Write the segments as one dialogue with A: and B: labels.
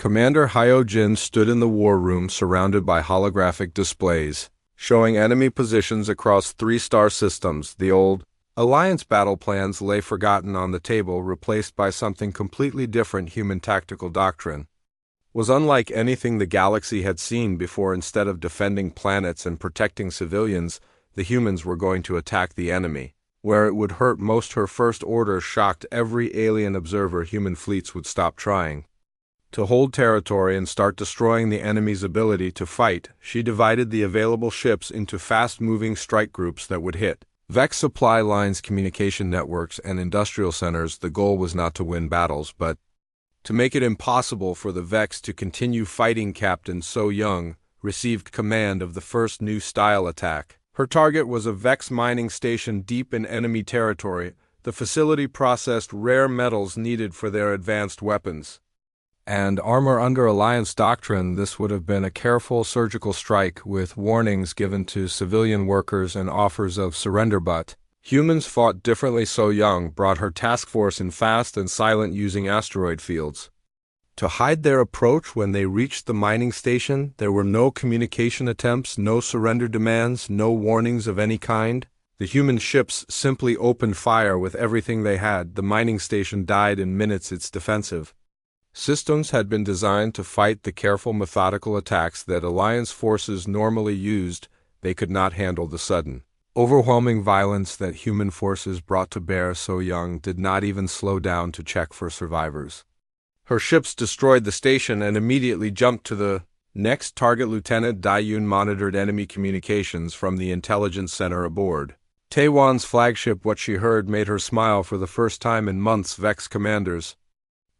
A: Commander Hyojin stood in the war room surrounded by holographic displays, showing enemy positions across 3-star systems. The old Alliance battle plans lay forgotten on the table, replaced by something completely different. Human tactical doctrine was unlike anything the galaxy had seen before. Instead of defending planets and protecting civilians, the humans were going to attack the enemy. Where it would hurt most, her first order shocked every alien observer. Human fleets would stop trying to hold territory and start destroying the enemy's ability to fight. She divided the available ships into fast-moving strike groups that would hit Vex supply lines, communication networks, and industrial centers. The goal was not to win battles, but to make it impossible for the Vex to continue fighting. Captain So Young received command of the first new style attack. Her target was a Vex mining station deep in enemy territory. The facility processed rare metals needed for their advanced weapons and armor. Under Alliance doctrine, this would have been a careful surgical strike with warnings given to civilian workers and offers of surrender, but humans fought differently. So Young brought her task force in fast and silent, using asteroid fields to hide their approach. When they reached the mining station, there were no communication attempts, no surrender demands, no warnings of any kind. The human ships simply opened fire with everything they had. The mining station died in minutes. Its defensive systems had been designed to fight the careful, methodical attacks that Alliance forces normally used. They could not handle the sudden, overwhelming violence that human forces brought to bear. So Young did not even slow down to check for survivors. Her ships destroyed the station and immediately jumped to the next target. Lieutenant Daiyun monitored enemy communications from the intelligence center aboard Taiwan's flagship. What she heard made her smile. For the first time in months, Vex commanders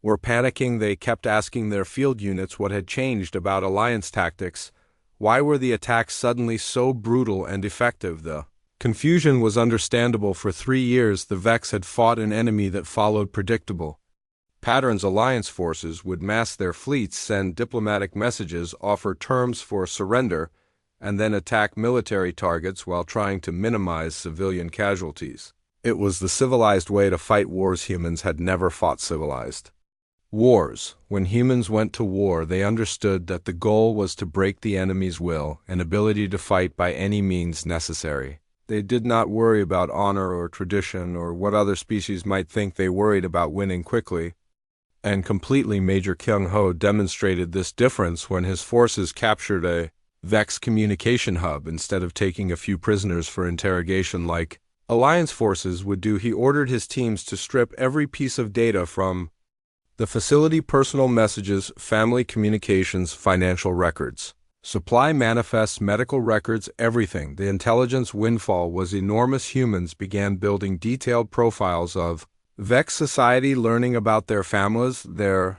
A: were panicking. They kept asking their field units what had changed about Alliance tactics. Why were the attacks suddenly so brutal and effective? The confusion was understandable. For 3 years, the Vex had fought an enemy that followed predictable patterns. Alliance forces would mass their fleets, send diplomatic messages, offer terms for surrender, and then attack military targets while trying to minimize civilian casualties. It was the civilized way to fight wars. Humans had never fought civilized wars. When humans went to war, they understood that the goal was to break the enemy's will and ability to fight by any means necessary. They did not worry about honor or tradition or what other species might think. They worried about winning quickly and completely. Major Kyung Ho demonstrated this difference when his forces captured a Vex communication hub. Instead of taking a few prisoners for interrogation like Alliance forces would do, he ordered his teams to strip every piece of data from the facility: personal messages, family communications, financial records, supply manifests, medical records, everything. The intelligence windfall was enormous. Humans began building detailed profiles of Vex society, learning about their families, their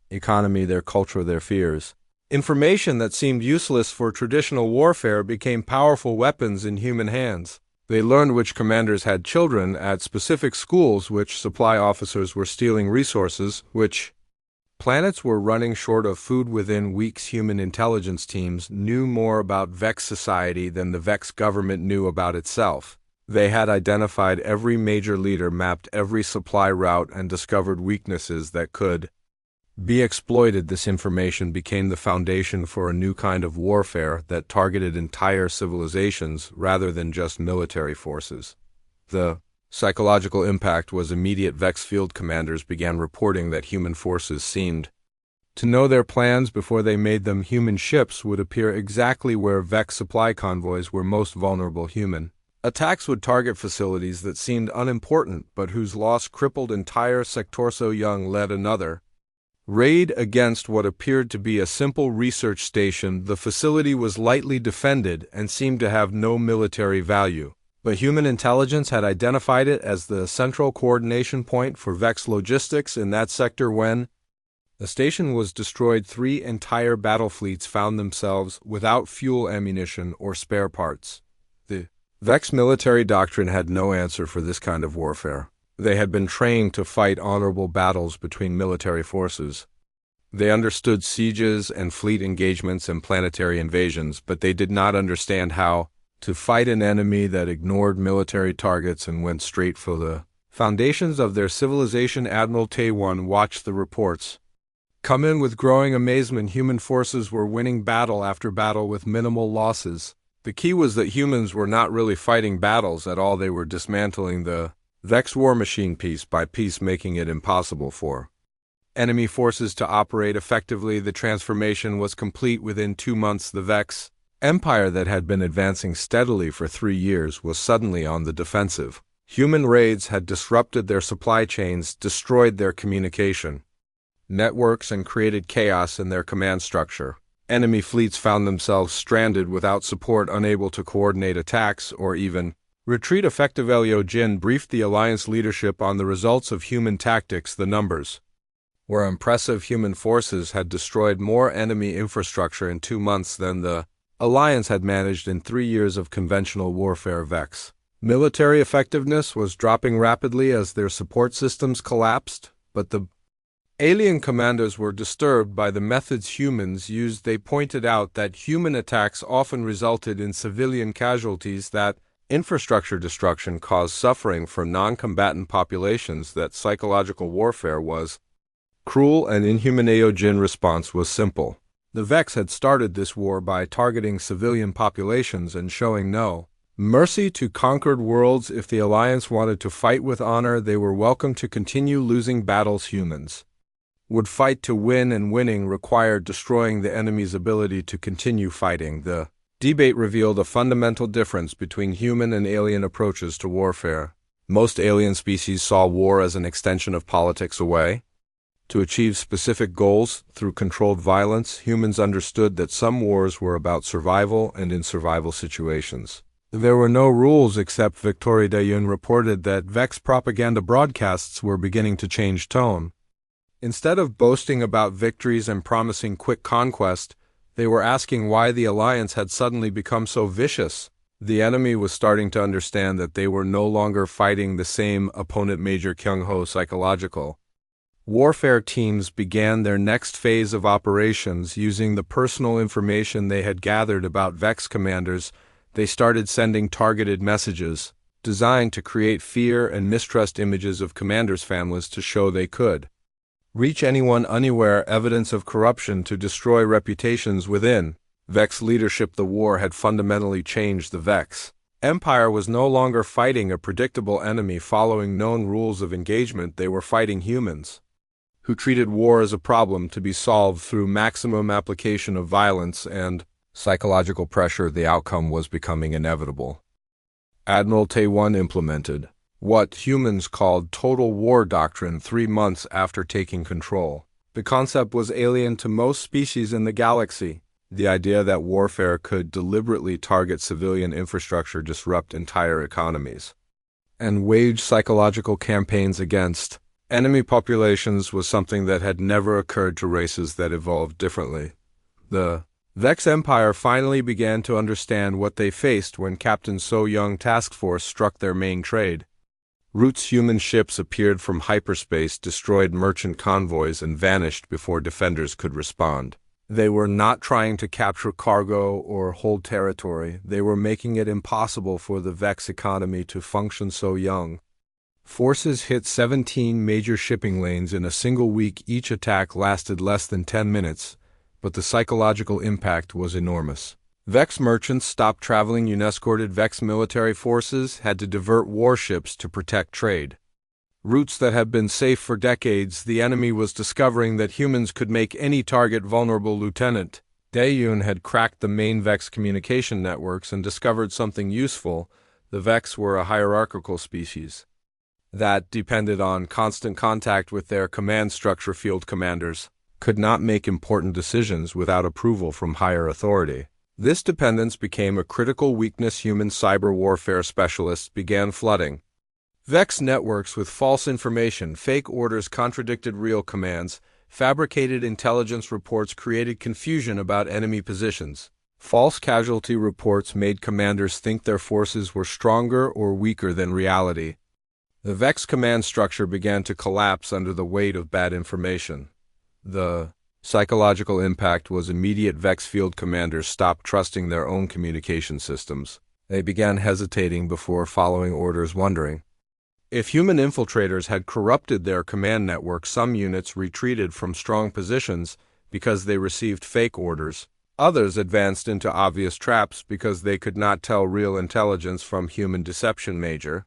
A: economy, their culture, their fears. Information that seemed useless for traditional warfare became powerful weapons in human hands. They learned which commanders had children at specific schools, which supply officers were stealing resources, which planets were running short of food. Within weeks, human intelligence teams knew more about Vex society than the Vex government knew about itself. They had identified every major leader, mapped every supply route, and discovered weaknesses that could be exploited. This information became the foundation for a new kind of warfare that targeted entire civilizations rather than just military forces. The psychological impact was immediate. Vex field commanders began reporting that human forces seemed to know their plans before they made them. Human ships would appear exactly where Vex supply convoys were most vulnerable. Human attacks would target facilities that seemed unimportant but whose loss crippled entire sectors. So Young led another raid against what appeared to be a simple research station. The facility was lightly defended and seemed to have no military value, but human intelligence had identified it as the central coordination point for Vex logistics in that sector. When the station was destroyed, 3 entire battle fleets found themselves without fuel, ammunition, or spare parts. The Vex military doctrine had no answer for this kind of warfare. They had been trained to fight honorable battles between military forces. They understood sieges and fleet engagements and planetary invasions, but they did not understand how to fight an enemy that ignored military targets and went straight for the foundations of their civilization. Admiral Taiwan watched the reports come in with growing amazement. Human forces were winning battle after battle with minimal losses. The key was that humans were not really fighting battles at all. They were dismantling the Vex war machine piece by piece, making it impossible for enemy forces to operate effectively. The transformation was complete within 2 months. The Vex Empire that had been advancing steadily for 3 years was suddenly on the defensive. Human raids had disrupted their supply chains, destroyed their communication networks, and created chaos in their command structure. Enemy fleets found themselves stranded without support, unable to coordinate attacks or even retreat. Effective Elio Jin briefed the Alliance leadership on the results of human tactics. The numbers were impressive. Human forces had destroyed more enemy infrastructure in 2 months than the Alliance had managed in 3 years of conventional warfare. Vex military effectiveness was dropping rapidly as their support systems collapsed, but the alien commanders were disturbed by the methods humans used. They pointed out that human attacks often resulted in civilian casualties, that infrastructure destruction caused suffering for non-combatant populations, that psychological warfare was cruel and inhuman. Aojin's response was simple. The Vex had started this war by targeting civilian populations and showing no mercy to conquered worlds. If the Alliance wanted to fight with honor, they were welcome to continue losing battles. Humans would fight to win, and winning required destroying the enemy's ability to continue fighting. The debate revealed a fundamental difference between human and alien approaches to warfare. Most alien species saw war as an extension of politics, a way to achieve specific goals through controlled violence. Humans understood that some wars were about survival, and in survival situations there were no rules except victory. Dayun reported that Vex propaganda broadcasts were beginning to change tone. Instead of boasting about victories and promising quick conquest, they were asking why the Alliance had suddenly become so vicious. The enemy was starting to understand that they were no longer fighting the same opponent. Major Kyung-ho psychological warfare teams began their next phase of operations. Using the personal information they had gathered about Vex commanders, they started sending targeted messages designed to create fear and mistrust, images of commanders' families to show they could reach anyone anywhere, evidence of corruption to destroy reputations within Vex leadership. The war had fundamentally changed. The Vex Empire was no longer fighting a predictable enemy following known rules of engagement. They were fighting humans who treated war as a problem to be solved through maximum application of violence and psychological pressure. The outcome was becoming inevitable. Admiral Tae-won implemented what humans called total war doctrine 3 months after taking control. The concept was alien to most species in the galaxy. The idea that warfare could deliberately target civilian infrastructure, disrupt entire economies, and wage psychological campaigns against enemy populations was something that had never occurred to races that evolved differently. The Vex Empire finally began to understand what they faced when Captain So-young Task Force struck their main trade routes. Human ships appeared from hyperspace, destroyed merchant convoys, and vanished before defenders could respond. They were not trying to capture cargo or hold territory. They were making it impossible for the Vex economy to function. So-young forces hit 17 major shipping lanes in a single week. Each attack lasted less than 10 minutes, but the psychological impact was enormous. Vex merchants stopped traveling. Unescorted Vex military forces had to divert warships to protect trade routes that had been safe for decades. The enemy was discovering that humans could make any target vulnerable. Lieutenant Dae-yoon had cracked the main Vex communication networks and discovered something useful. The Vex were a hierarchical species that depended on constant contact with their command structure. Field commanders could not make important decisions without approval from higher authority. This dependence became a critical weakness. Human cyber warfare specialists began flooding Vex networks with false information. Fake orders contradicted real commands. Fabricated intelligence reports created confusion about enemy positions. False casualty reports made commanders think their forces were stronger or weaker than reality. The Vex command structure began to collapse under the weight of bad information. The psychological impact was immediate. Vex field commanders stopped trusting their own communication systems. They began hesitating before following orders, wondering If human infiltrators had corrupted their command network, some units retreated from strong positions because they received fake orders. Others advanced into obvious traps because they could not tell real intelligence from human deception. Major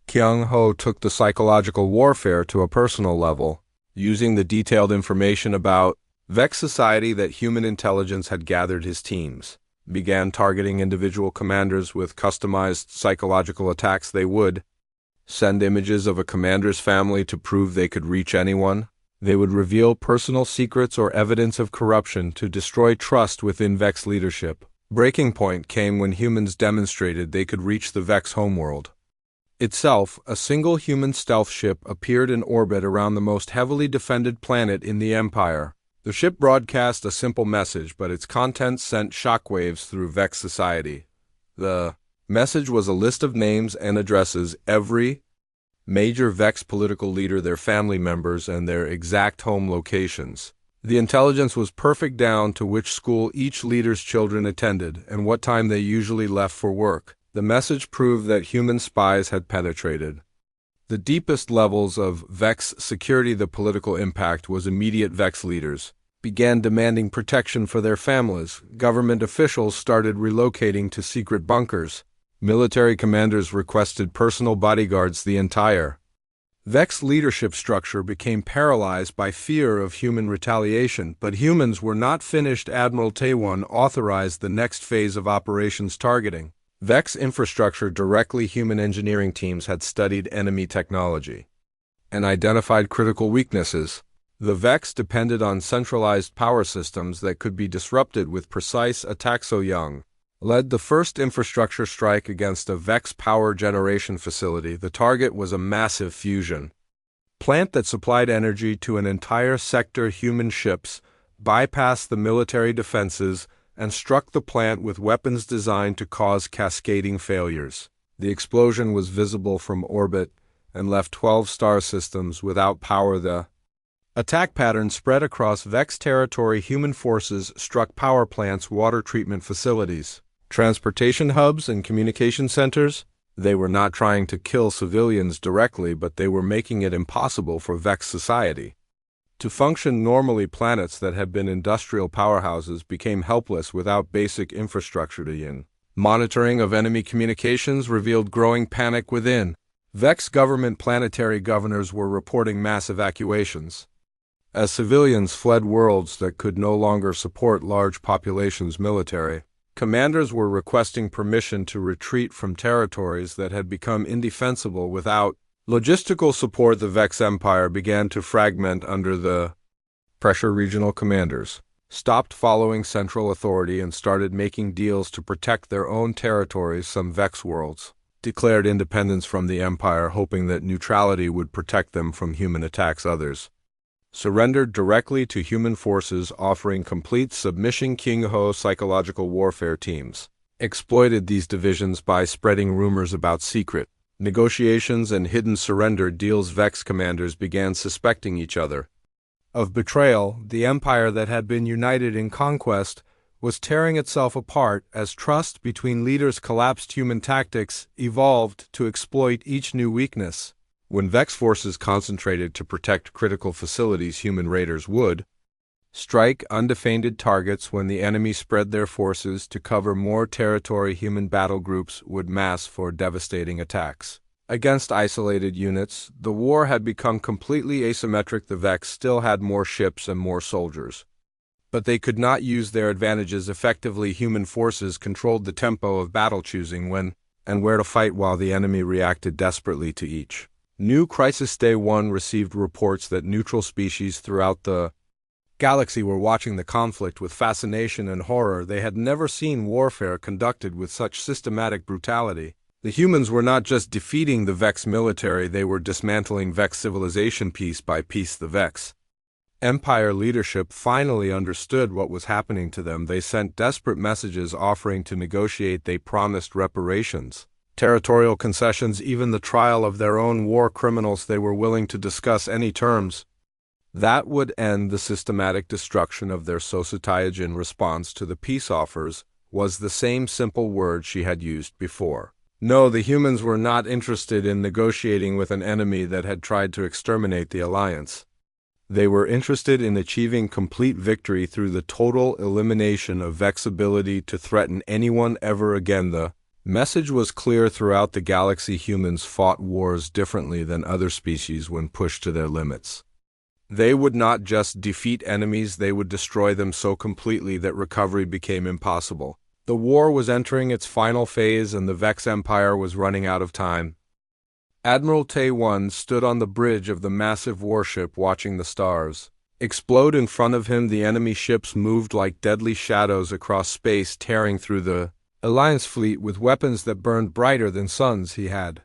A: Kyung-ho took the psychological warfare to a personal level, using the detailed information about Vex society that human intelligence had gathered. His teams began targeting individual commanders with customized psychological attacks. They would send images of a commander's family to prove they could reach anyone. They would reveal personal secrets or evidence of corruption to destroy trust within Vex leadership. Breaking point came when humans demonstrated they could reach the Vex homeworld itself. A single human stealth ship appeared in orbit around the most heavily defended planet in the Empire. The ship broadcast a simple message, but its contents sent shockwaves through Vex society. The message was a list of names and addresses, every major Vex political leader, their family members, and their exact home locations. The intelligence was perfect down to which school each leader's children attended and what time they usually left for work. The message proved that human spies had penetrated the deepest levels of Vex security. The political impact was immediate. Vex leaders began demanding protection for their families. Government officials started relocating to secret bunkers. Military commanders requested personal bodyguards. The entire Vex leadership structure became paralyzed by fear of human retaliation, but humans were not finished. Admiral Taewon authorized the next phase of operations targeting Vex infrastructure directly. Human engineering teams had studied enemy technology and identified critical weaknesses. The Vex depended on centralized power systems that could be disrupted with precise attacks. So Young led the first infrastructure strike against a Vex power generation facility. The target was a massive fusion plant that supplied energy to an entire sector. Human ships bypassed the military defenses and struck the plant with weapons designed to cause cascading failures. The explosion was visible from orbit and left 12 star systems without power. The attack pattern spread across Vex territory. Human forces struck power plants, water treatment facilities, transportation hubs, and communication centers. They were not trying to kill civilians directly, but they were making it impossible for Vex society to function normally. Planets that had been industrial powerhouses became helpless without basic infrastructure. Monitoring of enemy communications revealed growing panic within Vex government. Planetary governors were reporting mass evacuations as civilians fled worlds that could no longer support large populations. Military commanders were requesting permission to retreat from territories that had become indefensible without logistical support. The Vex Empire began to fragment under the pressure. Regional commanders stopped following central authority and started making deals to protect their own territories. Some Vex worlds declared independence from the Empire, hoping that neutrality would protect them from human attacks. Others surrendered directly to human forces, offering complete submission. Kyung-ho psychological warfare teams exploited these divisions by spreading rumors about secret negotiations and hidden surrender deals. Vex commanders began suspecting each other of betrayal. The empire that had been united in conquest was tearing itself apart as trust between leaders collapsed. Human tactics evolved to exploit each new weakness. When Vex forces concentrated to protect critical facilities, human raiders would strike undefended targets. When the enemy spread their forces to cover more territory, human battle groups would mass for devastating attacks against isolated units. The war had become completely asymmetric. The Vex still had more ships and more soldiers, but they could not use their advantages effectively. Human forces controlled the tempo of battle, choosing when and where to fight, while the enemy reacted desperately to each new crisis. Day 1 received reports that neutral species throughout the galaxy were watching the conflict with fascination and horror. They had never seen warfare conducted with such systematic brutality. The humans were not just defeating the Vex military, they were dismantling Vex civilization piece by piece. The Vex Empire leadership finally understood what was happening to them. They sent desperate messages offering to negotiate. They promised reparations, territorial concessions, even the trial of their own war criminals. They were willing to discuss any terms that would end the systematic destruction of their society. In response to the peace offers was the same simple word she had used before: No, the humans were not interested in negotiating with an enemy that had tried to exterminate the Alliance. They were interested in achieving complete victory through the total elimination of Vex's ability to threaten anyone ever again. The message was clear throughout the galaxy: humans fought wars differently than other species when pushed to their limits. They would not just defeat enemies, they would destroy them so completely that recovery became impossible. The war was entering its final phase and the Vex Empire was running out of time. Admiral Tay-1 stood on the bridge of the massive warship watching the stars explode in front of him. The enemy ships moved like deadly shadows across space, tearing through the Alliance fleet with weapons that burned brighter than suns. He had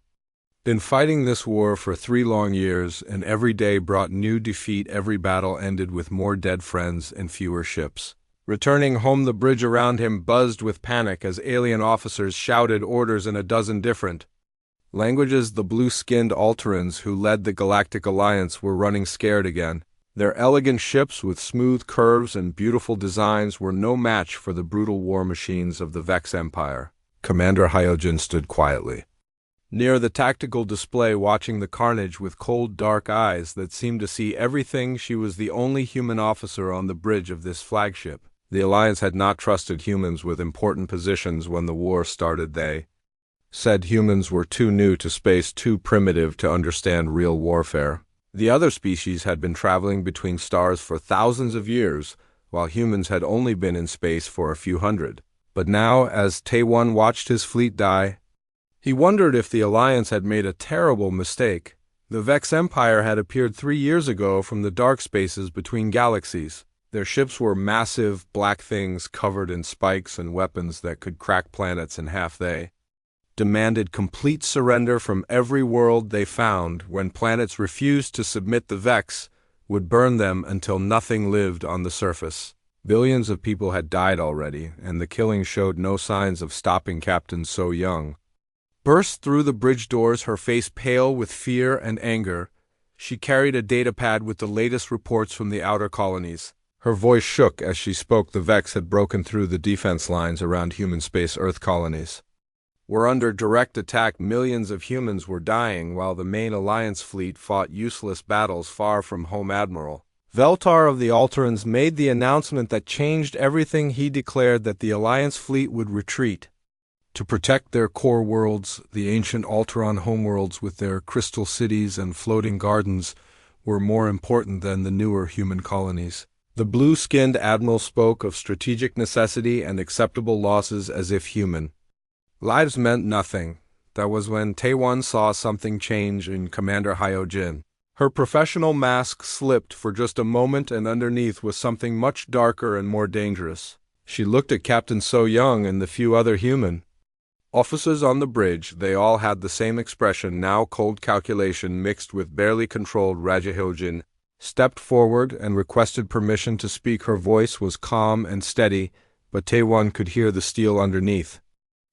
A: been fighting this war for 3 long years, and every day brought new defeat. Every battle ended with more dead friends and fewer ships. Returning home, the bridge around him buzzed with panic as alien officers shouted orders in a dozen different languages. The blue-skinned Alterans who led the Galactic Alliance were running scared again. Their elegant ships with smooth curves and beautiful designs were no match for the brutal war machines of the Vex Empire. Commander Hyojin stood quietly near the tactical display, watching the carnage with cold, dark eyes that seemed to see everything. She was the only human officer on the bridge of this flagship. The Alliance had not trusted humans with important positions when the war started. They said humans were too new to space, too primitive to understand real warfare. The other species had been traveling between stars for thousands of years, while humans had only been in space for a few hundred. But now, as Tay-1 watched his fleet die, he wondered if the Alliance had made a terrible mistake. The Vex Empire had appeared 3 years ago from the dark spaces between galaxies. Their ships were massive, black things covered in spikes and weapons that could crack planets in half. They demanded complete surrender from every world they found. When planets refused to submit, the Vex would burn them until nothing lived on the surface. Billions of people had died already, and the killing showed no signs of stopping. Captain So-Young burst through the bridge doors, her face pale with fear and anger. She carried a datapad with the latest reports from the outer colonies. Her voice shook as she spoke. The Vex had broken through the defense lines around human space Earth colonies. Were under direct attack. Millions of humans were dying while the main Alliance fleet fought useless battles far from home. Admiral Veltar of the Alterans made the announcement that changed everything. He declared that the Alliance fleet would retreat to protect their core worlds. The ancient Alteran homeworlds with their crystal cities and floating gardens were more important than the newer human colonies. The blue-skinned admiral spoke of strategic necessity and acceptable losses as if human lives meant nothing. That was when Tay-1 saw something change in Commander Hyojin. Her professional mask slipped for just a moment, and underneath was something much darker and more dangerous. She looked at Captain So-Young and the few other human officers on the bridge. They all had the same expression now, cold calculation mixed with barely controlled. Raja Hyojin stepped forward and requested permission to speak. Her voice was calm and steady, but Tay-1 could hear the steel underneath.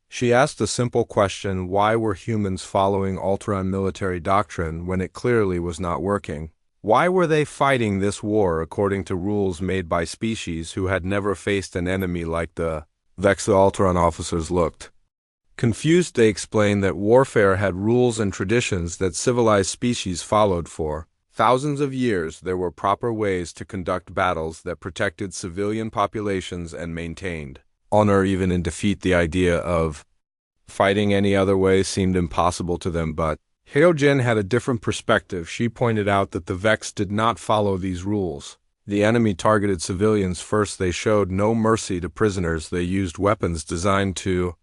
A: She asked a simple question: why were humans following Alteran military doctrine when it clearly was not working? Why were they fighting this war according to rules made by species who had never faced an enemy like the Vex? The Alteran officers looked confused. They explained that warfare had rules and traditions that civilized species followed for thousands of years. There were proper ways to conduct battles that protected civilian populations and maintained honor even in defeat. The idea of fighting any other way seemed impossible to them, but Hyojin had a different perspective. She pointed out that the Vex did not follow these rules. The enemy targeted civilians first. They showed no mercy to prisoners. They used weapons designed to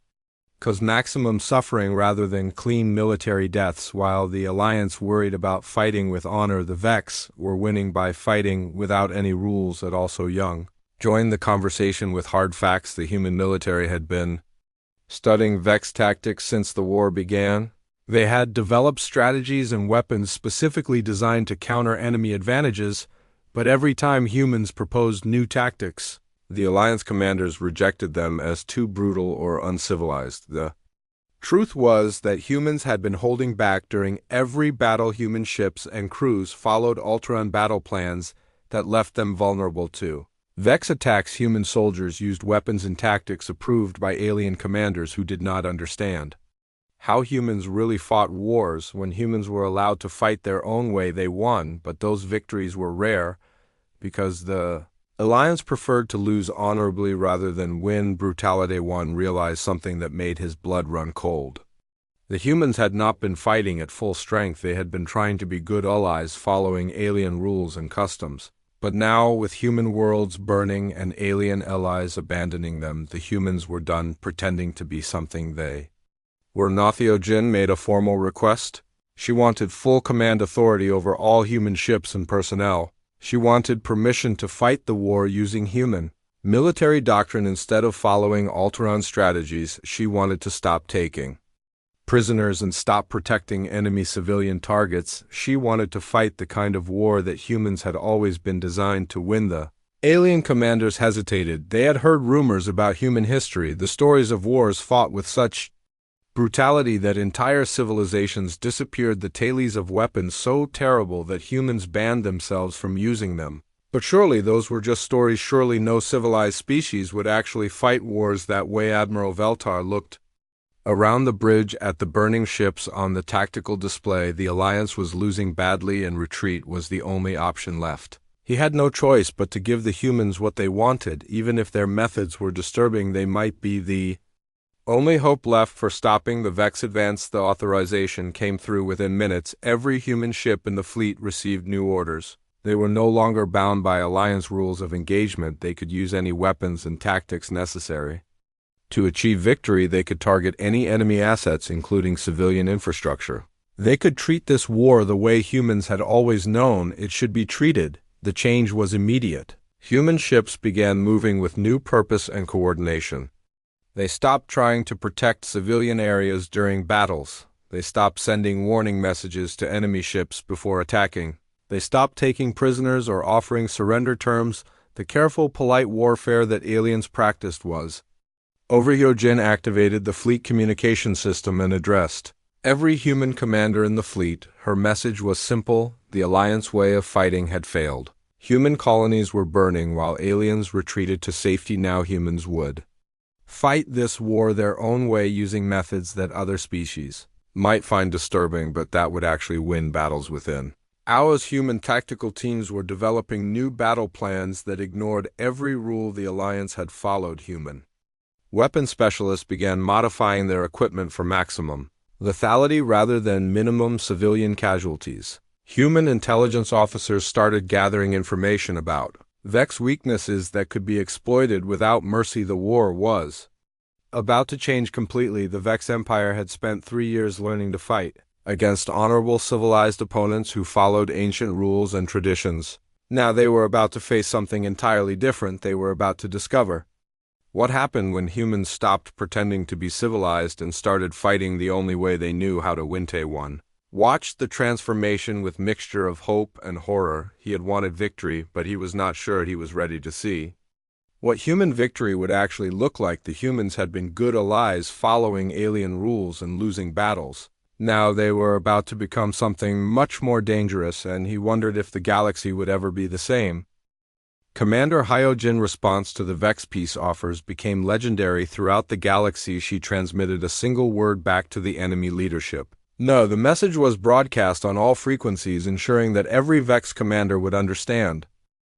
A: cause maximum suffering rather than clean military deaths. While the Alliance worried about fighting with honor, the Vex were winning by fighting without any rules at all. So-Young joined the conversation with hard facts. The human military had been studying Vex tactics since the war began. They had developed strategies and weapons specifically designed to counter enemy advantages, but every time humans proposed new tactics, the Alliance commanders rejected them as too brutal or uncivilized. The truth was that humans had been holding back during every battle. Human ships and crews followed Alteran battle plans that left them vulnerable to Vex attacks. Human soldiers used weapons and tactics approved by alien commanders who did not understand How humans really fought wars. When humans were allowed to fight their own way, they won, but those victories were rare because the Alliance preferred to lose honorably rather than win. Brutality. One realized something that made his blood run cold. The humans had not been fighting at full strength. They had been trying to be good allies, following alien rules and customs. But now, with human worlds burning and alien allies abandoning them, the humans were done pretending to be something they were not. Hyojin made a formal request. She wanted full command authority over all human ships and personnel. She wanted permission to fight the war using human military doctrine instead of following Alteron strategies. She wanted to stop taking prisoners and stop protecting enemy civilian targets. She wanted to fight the kind of war that humans had always been designed to win. The alien commanders hesitated. They had heard rumors about human history, the stories of wars fought with such brutality that entire civilizations disappeared, the tales of weapons so terrible that humans banned themselves from using them. But surely those were just stories. Surely no civilized species would actually fight wars that way. Admiral Veltar looked around the bridge at the burning ships on the tactical display. The Alliance was losing badly and retreat was the only option left. He had no choice but to give the humans what they wanted. Even if their methods were disturbing, they might be the only hope left for stopping the Vex advance. The authorization came through within minutes. Every human ship in the fleet received new orders. They were no longer bound by Alliance rules of engagement. They could use any weapons and tactics necessary. To achieve victory, they could target any enemy assets, including civilian infrastructure. They could treat this war the way humans had always known it should be treated. The change was immediate. Human ships began moving with new purpose and coordination. They stopped trying to protect civilian areas during battles. They stopped sending warning messages to enemy ships before attacking. They stopped taking prisoners or offering surrender terms. The careful, polite warfare that aliens practiced was over. Hyojin activated the fleet communication system and addressed every human commander in the fleet. Her message was simple: the Alliance way of fighting had failed. Human colonies were burning while aliens retreated to safety. Now humans would fight this war their own way, using methods that other species might find disturbing, but that would actually win battles within hours. Human tactical teams were developing new battle plans that ignored every rule the Alliance had followed. Human weapon specialists began modifying their equipment for maximum lethality rather than minimum civilian casualties. Human intelligence officers started gathering information about Vex weaknesses that could be exploited without mercy. The war was about to change completely. The Vex Empire had spent 3 years learning to fight against honorable civilized opponents who followed ancient rules and traditions. Now they were about to face something entirely different. They were about to discover what happened when humans stopped pretending to be civilized and started fighting the only way they knew how to win. Tae-won watched the transformation with mixture of hope and horror. He had wanted victory, but he was not sure he was ready to see what human victory would actually look like. The humans had been good allies, following alien rules and losing battles. Now they were about to become something much more dangerous, and he wondered if the galaxy would ever be the same. Commander Hyojin's response to the Vex peace offers became legendary throughout the galaxy. She transmitted a single word back to the enemy leadership. No, the message was broadcast on all frequencies, ensuring that every Vex commander would understand.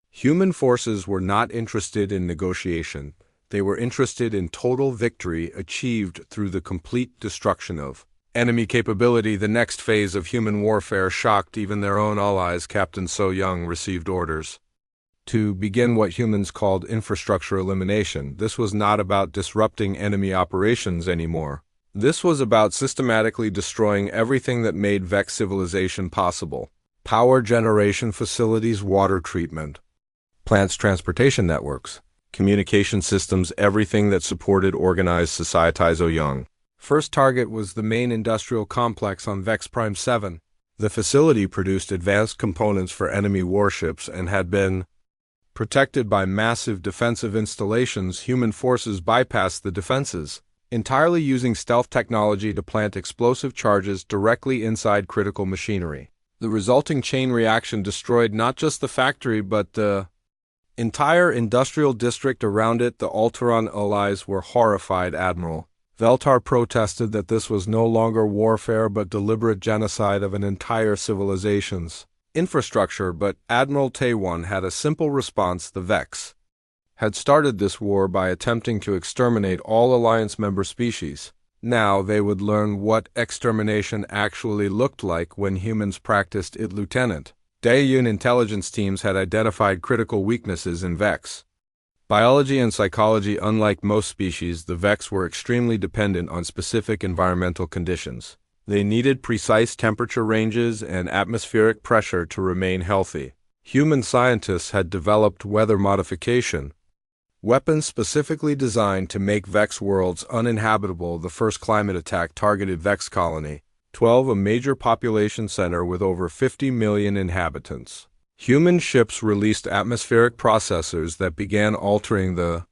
A: Human forces were not interested in negotiation. They were interested in total victory achieved through the complete destruction of enemy capability. The next phase of human warfare shocked even their own allies. Captain So Young received orders to begin what humans called infrastructure elimination. This was not about disrupting enemy operations anymore. This was about systematically destroying everything that made Vex civilization possible. Power generation facilities, water treatment, plants, transportation networks, communication systems, everything that supported organized society. So Young first target was the main industrial complex on Vex Prime 7. The facility produced advanced components for enemy warships and had been protected by massive defensive installations. Human forces bypassed the defenses, entirely using stealth technology to plant explosive charges directly inside critical machinery. The resulting chain reaction destroyed not just the factory but the entire industrial district around it. The Alteron allies were horrified. Admiral Veltar protested that this was no longer warfare but deliberate genocide of an entire civilization's infrastructure, but Admiral Taewon had a simple response. The Vex had started this war by attempting to exterminate all Alliance member species. Now they would learn what extermination actually looked like when humans practiced it. Lieutenant Daeyun intelligence teams had identified critical weaknesses in Vex biology and psychology. Unlike most species, the Vex were extremely dependent on specific environmental conditions. They needed precise temperature ranges and atmospheric pressure to remain healthy. Human scientists had developed weather modification weapons specifically designed to make Vex worlds uninhabitable. The first climate attack targeted Vex Colony 12, a major population center with over 50 million inhabitants. Human ships released atmospheric processors that began altering the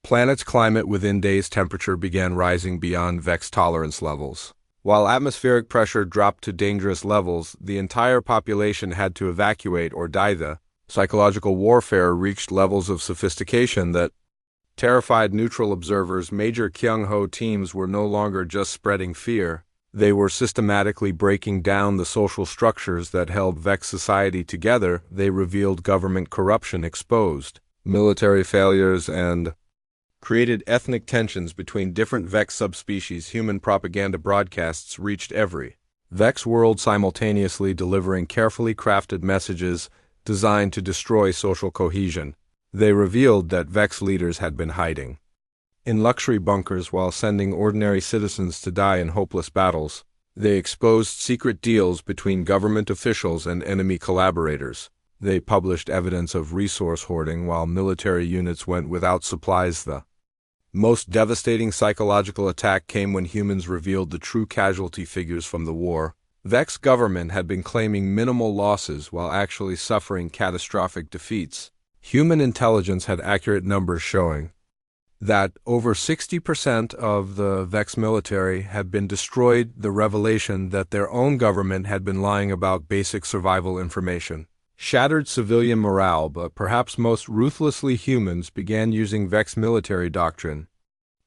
A: planet's climate. Within days, temperature began rising beyond Vex tolerance levels. While atmospheric pressure dropped to dangerous levels, the entire population had to evacuate or die. The psychological warfare reached levels of sophistication that terrified neutral observers. Major Kyung-ho teams were no longer just spreading fear. They were systematically breaking down the social structures that held Vex society together. They revealed government corruption, exposed military failures, and created ethnic tensions between different Vex subspecies. Human propaganda broadcasts reached every Vex world simultaneously, delivering carefully crafted messages designed to destroy social cohesion. They revealed that Vex leaders had been hiding in luxury bunkers while sending ordinary citizens to die in hopeless battles. They exposed secret deals between government officials and enemy collaborators. They published evidence of resource hoarding while military units went without supplies. The most devastating psychological attack came when humans revealed the true casualty figures from the war. Vex government had been claiming minimal losses while actually suffering catastrophic defeats. Human intelligence had accurate numbers showing that over 60% of the Vex military had been destroyed. The revelation that their own government had been lying about basic survival information shattered civilian morale, but perhaps most ruthlessly, humans began using Vex military doctrine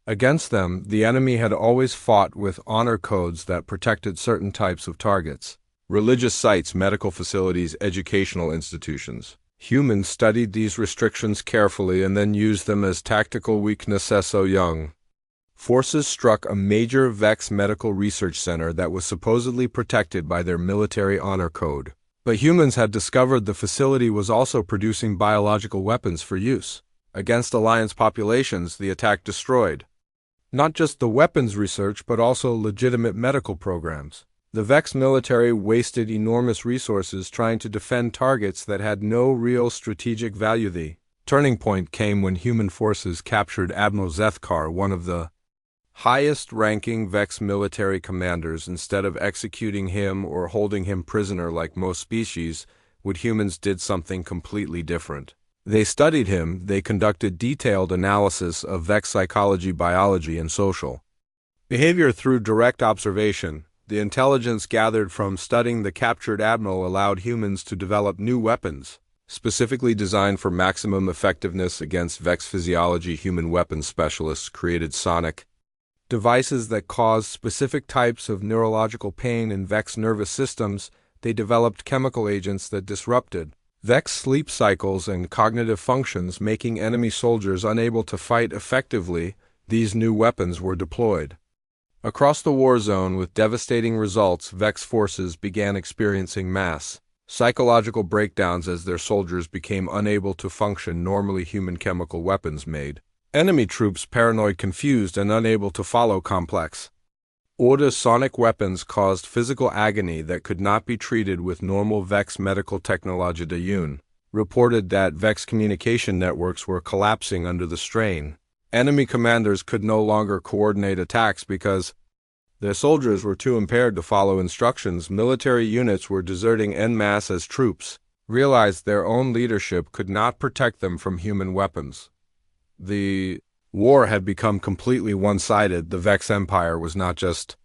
A: against them. The enemy had always fought with honor codes that protected certain types of targets: religious sites, medical facilities, educational institutions. Humans studied these restrictions carefully and then used them as tactical weaknesses. So young forces struck a major Vex medical research center that was supposedly protected by their military honor code. But humans had discovered the facility was also producing biological weapons for use against Alliance populations. The attack destroyed not just the weapons research but also legitimate medical programs. The Vex military wasted enormous resources trying to defend targets that had no real strategic value. The turning point came when human forces captured Admiral Zethkar, one of the highest-ranking Vex military commanders. Instead of executing him or holding him prisoner like most species would, humans did something completely different. They studied him. They conducted detailed analysis of Vex psychology, biology, and social behavior through direct observation. The intelligence gathered from studying the captured admiral allowed humans to develop new weapons, specifically designed for maximum effectiveness against Vex physiology. Human weapons specialists created sonic devices that caused specific types of neurological pain in Vex nervous systems. They developed chemical agents that disrupted Vex sleep cycles and cognitive functions, making enemy soldiers unable to fight effectively. These new weapons were deployed across the war zone with devastating results. Vex forces began experiencing mass psychological breakdowns as their soldiers became unable to function normally. Human chemical weapons made enemy troops paranoid, confused, and unable to follow complex orders. Sonic weapons caused physical agony that could not be treated with normal Vex medical technology. Daeyun reported that Vex communication networks were collapsing under the strain. Enemy commanders could no longer coordinate attacks because their soldiers were too impaired to follow instructions. Military units were deserting en masse as troops realized their own leadership could not protect them from human weapons. The war had become completely one-sided. The Vex Empire was not just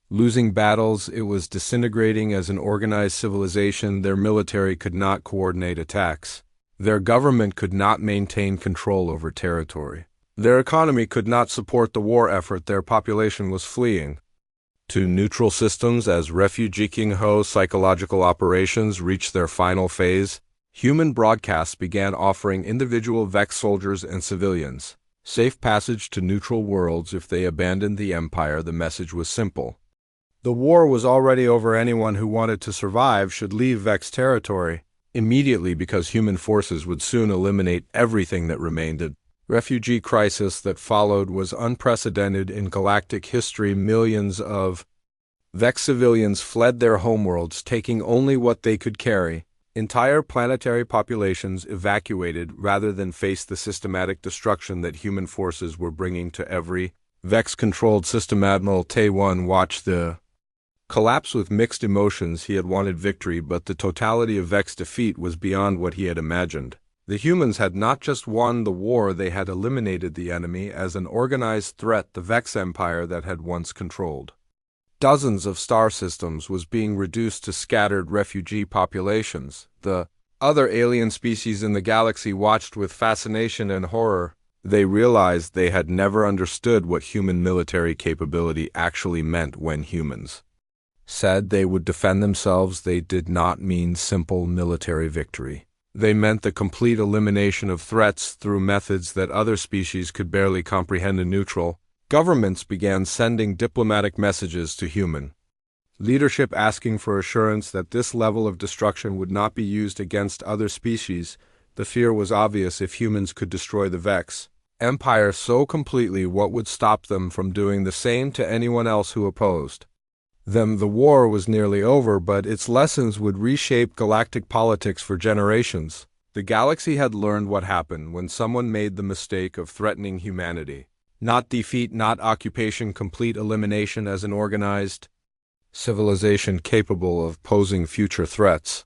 A: losing battles, it was disintegrating as an organized civilization. Their military could not coordinate attacks. Their government could not maintain control over territory. Their economy could not support the war effort. Their population was fleeing to neutral systems as refugee-ho psychological operations reached their final phase. Human broadcasts began offering individual Vex soldiers and civilians safe passage to neutral worlds if they abandoned the Empire. The message was simple. The war was already over. Anyone who wanted to survive should leave Vex territory immediately because human forces would soon eliminate everything that remained. The refugee crisis that followed was unprecedented in galactic history. Millions of Vex civilians fled their homeworlds, taking only what they could carry. Entire planetary populations evacuated rather than face the systematic destruction that human forces were bringing to every Vex-controlled system. Admiral Tae-1 watched the collapse with mixed emotions. He had wanted victory, but the totality of Vex defeat was beyond what he had imagined. The humans had not just won the war, they had eliminated the enemy as an organized threat. The Vex Empire that had once controlled dozens of star systems was being reduced to scattered refugee populations. The other alien species in the galaxy watched with fascination and horror. They realized they had never understood what human military capability actually meant. When humans said they would defend themselves, they did not mean simple military victory. They meant the complete elimination of threats through methods that other species could barely comprehend. In neutral governments began sending diplomatic messages to human leadership asking for assurance that this level of destruction would not be used against other species. The fear was obvious. If humans could destroy the Vex Empire so completely, what would stop them from doing the same to anyone else who opposed them? The war was nearly over, but its lessons would reshape galactic politics for generations. The galaxy had learned what happened when someone made the mistake of threatening humanity. Not defeat, not occupation, complete elimination as an organized civilization capable of posing future threats.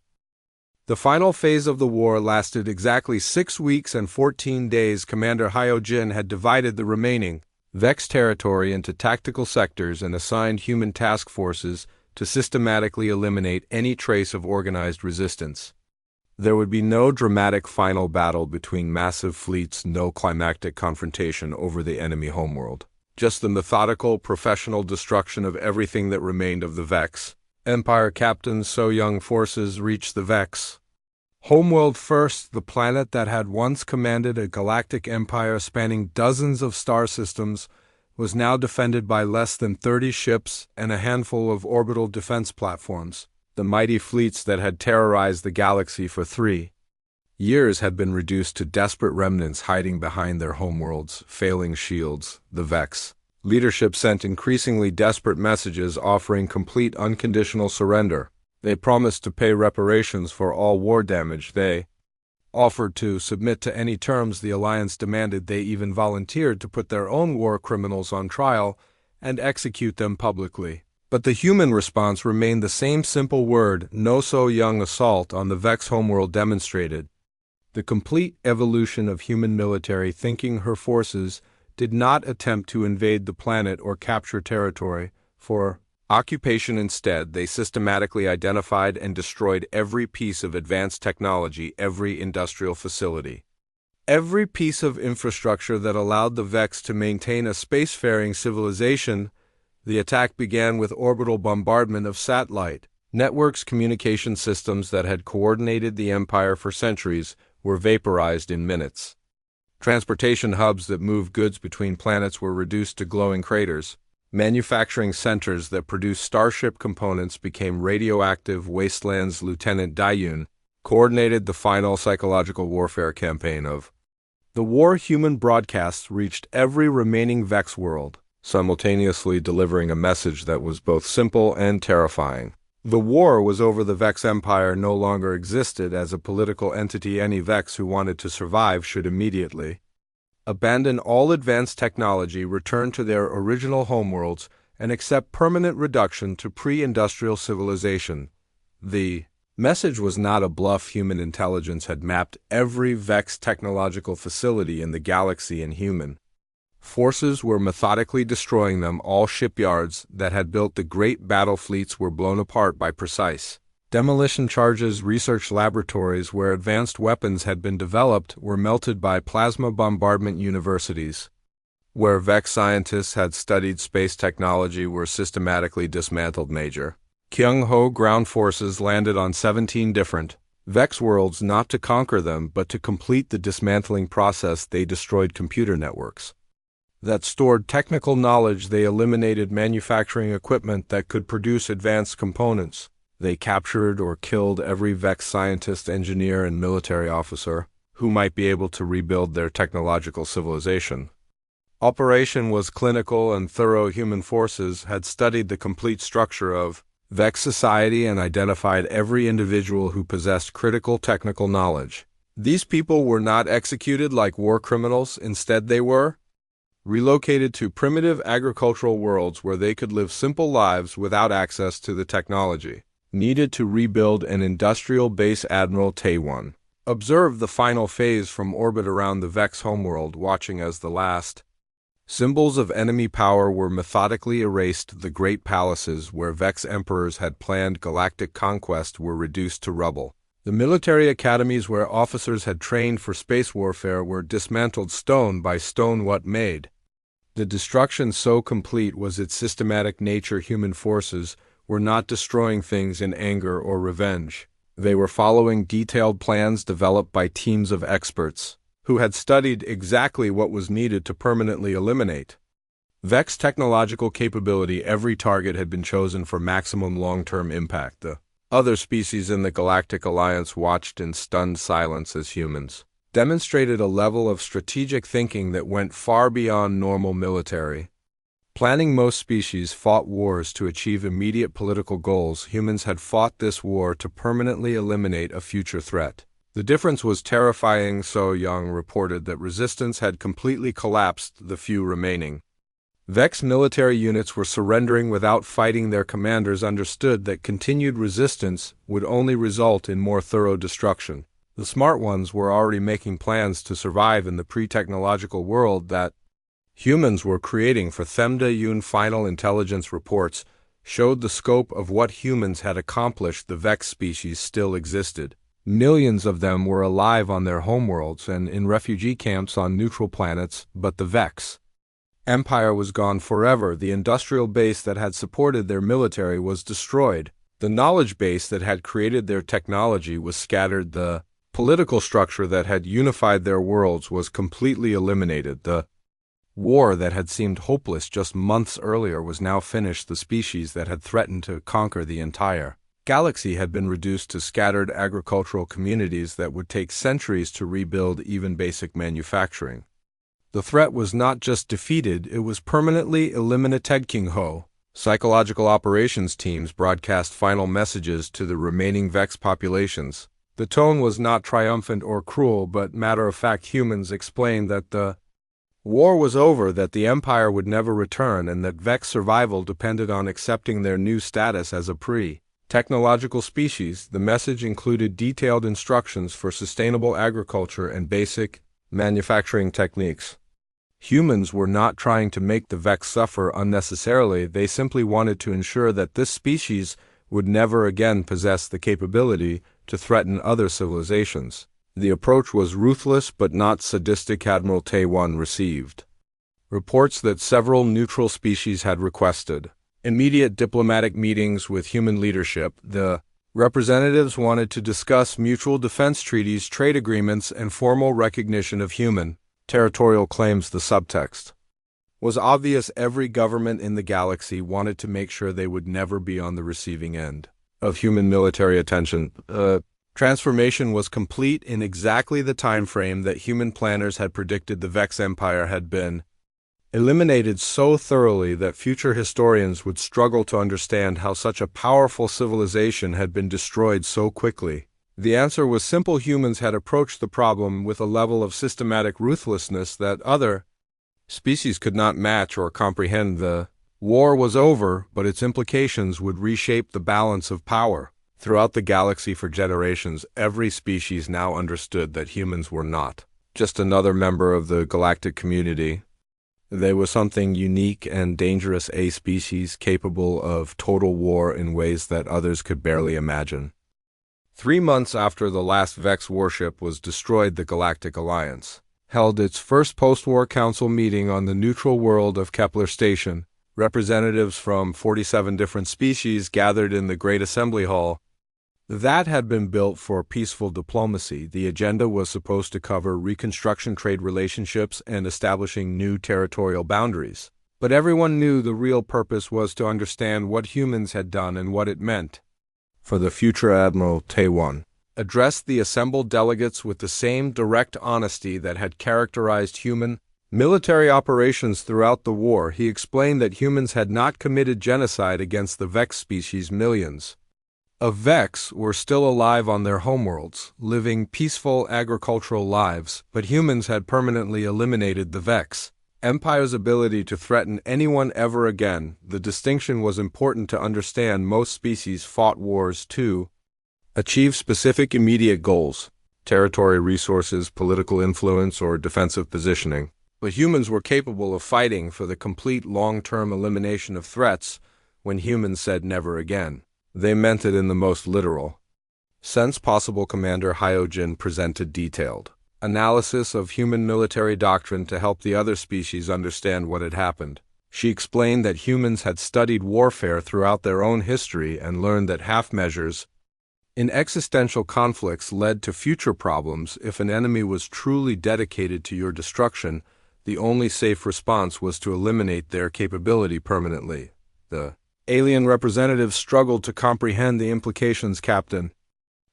A: The final phase of the war lasted exactly 6 weeks and 14 days. Commander Hyojin had divided the remaining Vex territory into tactical sectors and assigned human task forces to systematically eliminate any trace of organized resistance. There would be no dramatic final battle between massive fleets, no climactic confrontation over the enemy homeworld. Just the methodical, professional destruction of everything that remained of the Vex Empire. Captain So-young forces reached the Vex homeworld first. The planet that had once commanded a galactic empire spanning dozens of star systems was now defended by less than 30 ships and a handful of orbital defense platforms. The mighty fleets that had terrorized the galaxy for 3 years had been reduced to desperate remnants hiding behind their homeworlds' failing shields. The Vex leadership sent increasingly desperate messages offering complete unconditional surrender. They promised to pay reparations for all war damage. They offered to submit to any terms the Alliance demanded. They even volunteered to put their own war criminals on trial and execute them publicly. But the human response remained the same simple word. No. So-young assault on the Vex homeworld demonstrated the complete evolution of human military thinking. Her forces did not attempt to invade the planet or capture territory for occupation. Instead, they systematically identified and destroyed every piece of advanced technology, every industrial facility, every piece of infrastructure that allowed the Vex to maintain a spacefaring civilization. The attack began with orbital bombardment of satellite networks. Communication systems that had coordinated the Empire for centuries were vaporized in minutes. Transportation hubs that moved goods between planets were reduced to glowing craters. Manufacturing centers that produced starship components became radioactive wastelands. Lieutenant Daiyun coordinated the final psychological warfare campaign of the war. Human broadcasts reached every remaining Vex world, simultaneously delivering a message that was both simple and terrifying. The war was over. The Vex Empire no longer existed as a political entity. Any Vex who wanted to survive should immediately abandon all advanced technology, return to their original homeworlds, and accept permanent reduction to pre-industrial civilization. The message was not a bluff. Human intelligence had mapped every Vex technological facility in the galaxy, and human forces were methodically destroying them. All shipyards that had built the great battle fleets were blown apart by precise demolition charges. Research laboratories where advanced weapons had been developed were melted by plasma bombardment. Universities where Vex scientists had studied space technology were systematically dismantled. Major Kyung-ho ground forces landed on 17 different Vex worlds, not to conquer them, but to complete the dismantling process. They destroyed computer networks that stored technical knowledge. They eliminated manufacturing equipment that could produce advanced components. They captured or killed every Vex scientist, engineer, and military officer who might be able to rebuild their technological civilization. Operation was clinical and thorough. Human forces had studied the complete structure of Vex society and identified every individual who possessed critical technical knowledge. These people were not executed like war criminals. Instead, they were relocated to primitive agricultural worlds where they could live simple lives without access to the technology needed to rebuild an industrial base. Admiral Tae-won observed the final phase from orbit around the Vex homeworld, watching as the last symbols of enemy power were methodically erased. The great palaces where Vex emperors had planned galactic conquest were reduced to rubble. The military academies where officers had trained for space warfare were dismantled stone by stone. What made the destruction so complete was its systematic nature. Human forces were not destroying things in anger or revenge. They were following detailed plans developed by teams of experts who had studied exactly what was needed to permanently eliminate Vex technological capability. Every target had been chosen for maximum long-term impact. The other species in the Galactic Alliance watched in stunned silence as humans demonstrated a level of strategic thinking that went far beyond normal military planning. Most species fought wars to achieve immediate political goals. Humans had fought this war to permanently eliminate a future threat. The difference was terrifying. So Young reported that resistance had completely collapsed. The few remaining Vex military units were surrendering without fighting. Their commanders understood that continued resistance would only result in more thorough destruction. The smart ones were already making plans to survive in the pre-technological world that humans were creating for them. Yun final intelligence reports showed the scope of what humans had accomplished. The Vex species still existed. Millions of them were alive on their homeworlds and in refugee camps on neutral planets, but the Vex Empire was gone forever. The industrial base that had supported their military was destroyed. The knowledge base that had created their technology was scattered. The political structure that had unified their worlds was completely eliminated. The war that had seemed hopeless just months earlier was now finished. The species that had threatened to conquer the entire galaxy had been reduced to scattered agricultural communities that would take centuries to rebuild even basic manufacturing. The threat was not just defeated, it was permanently eliminated. Kyung-ho psychological operations teams broadcast final messages to the remaining Vex populations. The tone was not triumphant or cruel, but matter-of-fact. Humans explained that the war was over, that the Empire would never return, and that Vex survival depended on accepting their new status as a pre-technological species. The message included detailed instructions for sustainable agriculture and basic manufacturing techniques. Humans were not trying to make the Vex suffer unnecessarily. They simply wanted to ensure that this species would never again possess the capability to threaten other civilizations. The approach was ruthless but not sadistic. Admiral Tae-won received reports that several neutral species had requested immediate diplomatic meetings with human leadership. The representatives wanted to discuss mutual defense treaties, trade agreements, and formal recognition of human territorial claims. The subtext was obvious. Every government in the galaxy wanted to make sure they would never be on the receiving end of human military attention. Transformation was complete in exactly the time frame that human planners had predicted. The Vex Empire had been eliminated so thoroughly that future historians would struggle to understand how such a powerful civilization had been destroyed so quickly. The answer was simple. Humans had approached the problem with a level of systematic ruthlessness that other species could not match or comprehend. The war was over, but its implications would reshape the balance of power throughout the galaxy for generations. Every species now understood that humans were not just another member of the galactic community. They were something unique and dangerous, a species capable of total war in ways that others could barely imagine. 3 months after the last Vex warship was destroyed, the Galactic Alliance held its first post-war council meeting on the neutral world of Kepler Station. Representatives from 47 different species gathered in the Great Assembly Hall. That had been built for peaceful diplomacy. The agenda was supposed to cover reconstruction trade relationships and establishing new territorial boundaries. But everyone knew the real purpose was to understand what humans had done and what it meant. For the future Admiral Taewon addressed the assembled delegates with the same direct honesty that had characterized human military operations throughout the war. He explained that humans had not committed genocide against the Vex species. Millions of Vex were still alive on their homeworlds, living peaceful agricultural lives, but humans had permanently eliminated the Vex Empire's ability to threaten anyone ever again. The distinction was important to understand. Most species fought wars to achieve specific immediate goals, territory, resources, political influence, or defensive positioning. But humans were capable of fighting for the complete long-term elimination of threats. When humans said never again, they meant it in the most literal sense possible. Commander Hyojin presented detailed analysis of human military doctrine to help the other species understand what had happened. She explained that humans had studied warfare throughout their own history and learned that half measures in existential conflicts led to future problems. If an enemy was truly dedicated to your destruction, the only safe response was to eliminate their capability permanently. The alien representatives struggled to comprehend the implications. Captain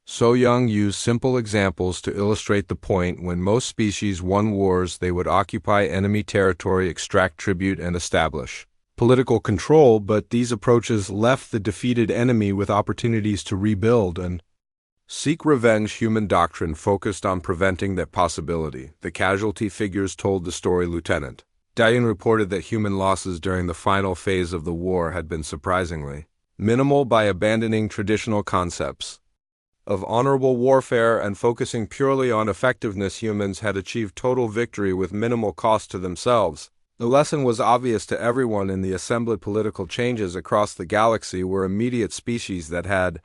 A: So Young used simple examples to illustrate the point. When most species won wars, they would occupy enemy territory, extract tribute, and establish political control, but these approaches left the defeated enemy with opportunities to rebuild and seek revenge. Human doctrine focused on preventing that possibility. The casualty figures told the story. Lieutenant Dayan reported that human losses during the final phase of the war had been surprisingly minimal. By abandoning traditional concepts of honorable warfare and focusing purely on effectiveness, humans had achieved total victory with minimal cost to themselves. The lesson was obvious to everyone in the assembled. Political changes across the galaxy were immediate. Species that had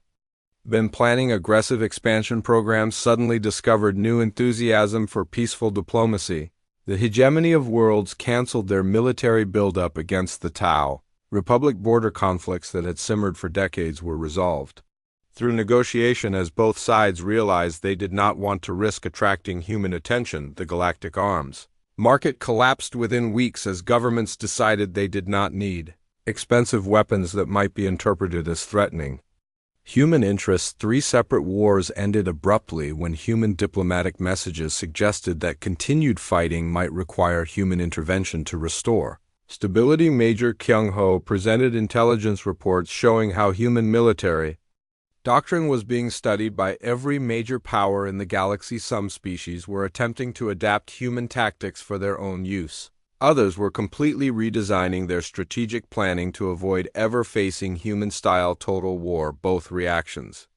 A: been planning aggressive expansion programs suddenly discovered new enthusiasm for peaceful diplomacy. The hegemony of worlds canceled their military buildup against the Tau. Republic border conflicts that had simmered for decades were resolved through negotiation, as both sides realized they did not want to risk attracting human attention. The galactic arms market collapsed within weeks as governments decided they did not need expensive weapons that might be interpreted as threatening human interests. 3 separate wars ended abruptly when human diplomatic messages suggested that continued fighting might require human intervention to restore stability. Major Kyung-ho presented intelligence reports showing how human military doctrine was being studied by every major power in the galaxy. Some species were attempting to adapt human tactics for their own use. Others were completely redesigning their strategic planning to avoid ever facing human-style total war. Both reactions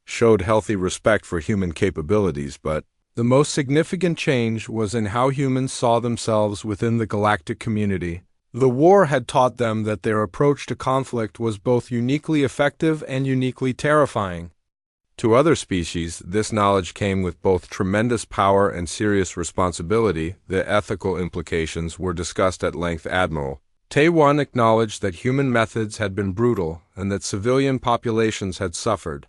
A: showed healthy respect for human capabilities, but the most significant change was in how humans saw themselves within the galactic community. The war had taught them that their approach to conflict was both uniquely effective and uniquely terrifying. To other species, this knowledge came with both tremendous power and serious responsibility. The ethical implications were discussed at length. Admiral Taewon acknowledged that human methods had been brutal and that civilian populations had suffered.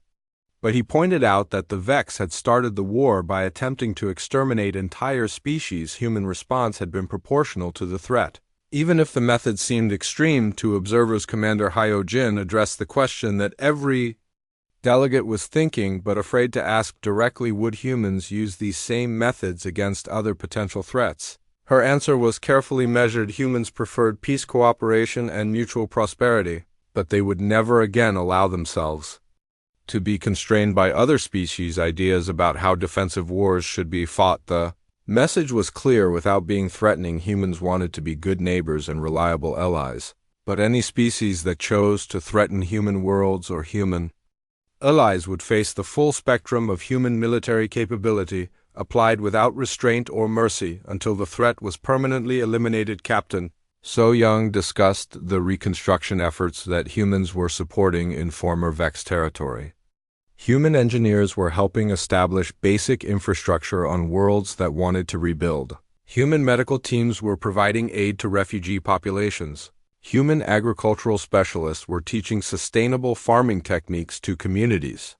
A: But he pointed out that the Vex had started the war by attempting to exterminate entire species. Human response had been proportional to the threat. Even if the method seemed extreme to observers, Commander Hyojin addressed the question that every delegate was thinking but afraid to ask directly: would humans use these same methods against other potential threats? Her answer was carefully measured. Humans preferred peace, cooperation, and mutual prosperity, but they would never again allow themselves to be constrained by other species' ideas about how defensive wars should be fought. The message was clear without being threatening. Humans wanted to be good neighbors and reliable allies, but any species that chose to threaten human worlds or human allies would face the full spectrum of human military capability, applied without restraint or mercy until the threat was permanently eliminated. Captain So Young discussed the reconstruction efforts that humans were supporting in former Vex territory. Human engineers were helping establish basic infrastructure on worlds that wanted to rebuild. Human medical teams were providing aid to refugee populations. Human agricultural specialists were teaching sustainable farming techniques to communities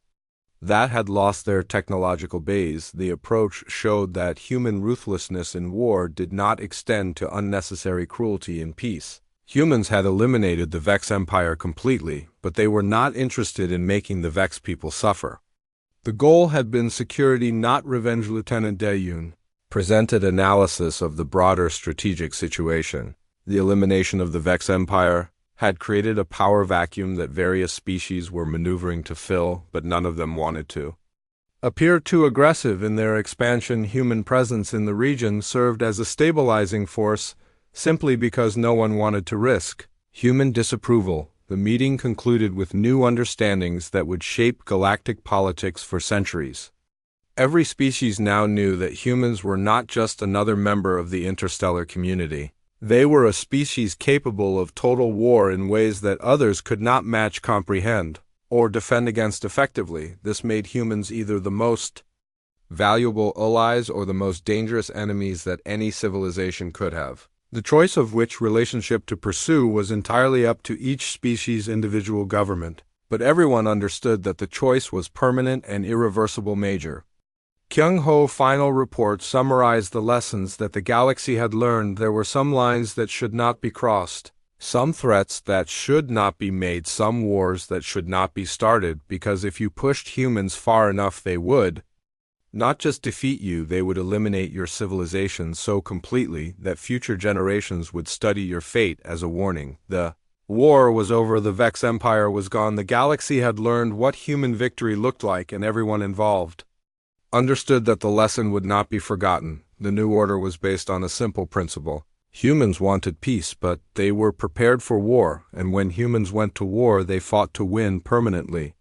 A: that had lost their technological base. The approach showed that human ruthlessness in war did not extend to unnecessary cruelty in peace. Humans had eliminated the Vex Empire completely, but they were not interested in making the Vex people suffer. The goal had been security, not revenge. Lieutenant Dayun presented analysis of the broader strategic situation. The elimination of the Vex Empire had created a power vacuum that various species were maneuvering to fill, but none of them wanted to appear too aggressive in their expansion. Human presence in the region served as a stabilizing force simply because no one wanted to risk human disapproval. The meeting concluded with new understandings that would shape galactic politics for centuries. Every species now knew that humans were not just another member of the interstellar community. They were a species capable of total war in ways that others could not match, comprehend, or defend against effectively. This made humans either the most valuable allies or the most dangerous enemies that any civilization could have. The choice of which relationship to pursue was entirely up to each species' individual government, but everyone understood that the choice was permanent and irreversible. Major Kyung-Ho final report summarized the lessons that the galaxy had learned. There were some lines that should not be crossed, some threats that should not be made, some wars that should not be started, because if you pushed humans far enough they would not just defeat you, they would eliminate your civilization so completely that future generations would study your fate as a warning. The war was over, the Vex Empire was gone, the galaxy had learned what human victory looked like, and everyone involved understood that the lesson would not be forgotten. The new order was based on a simple principle. Humans wanted peace, but they were prepared for war, and when humans went to war, they fought to win permanently.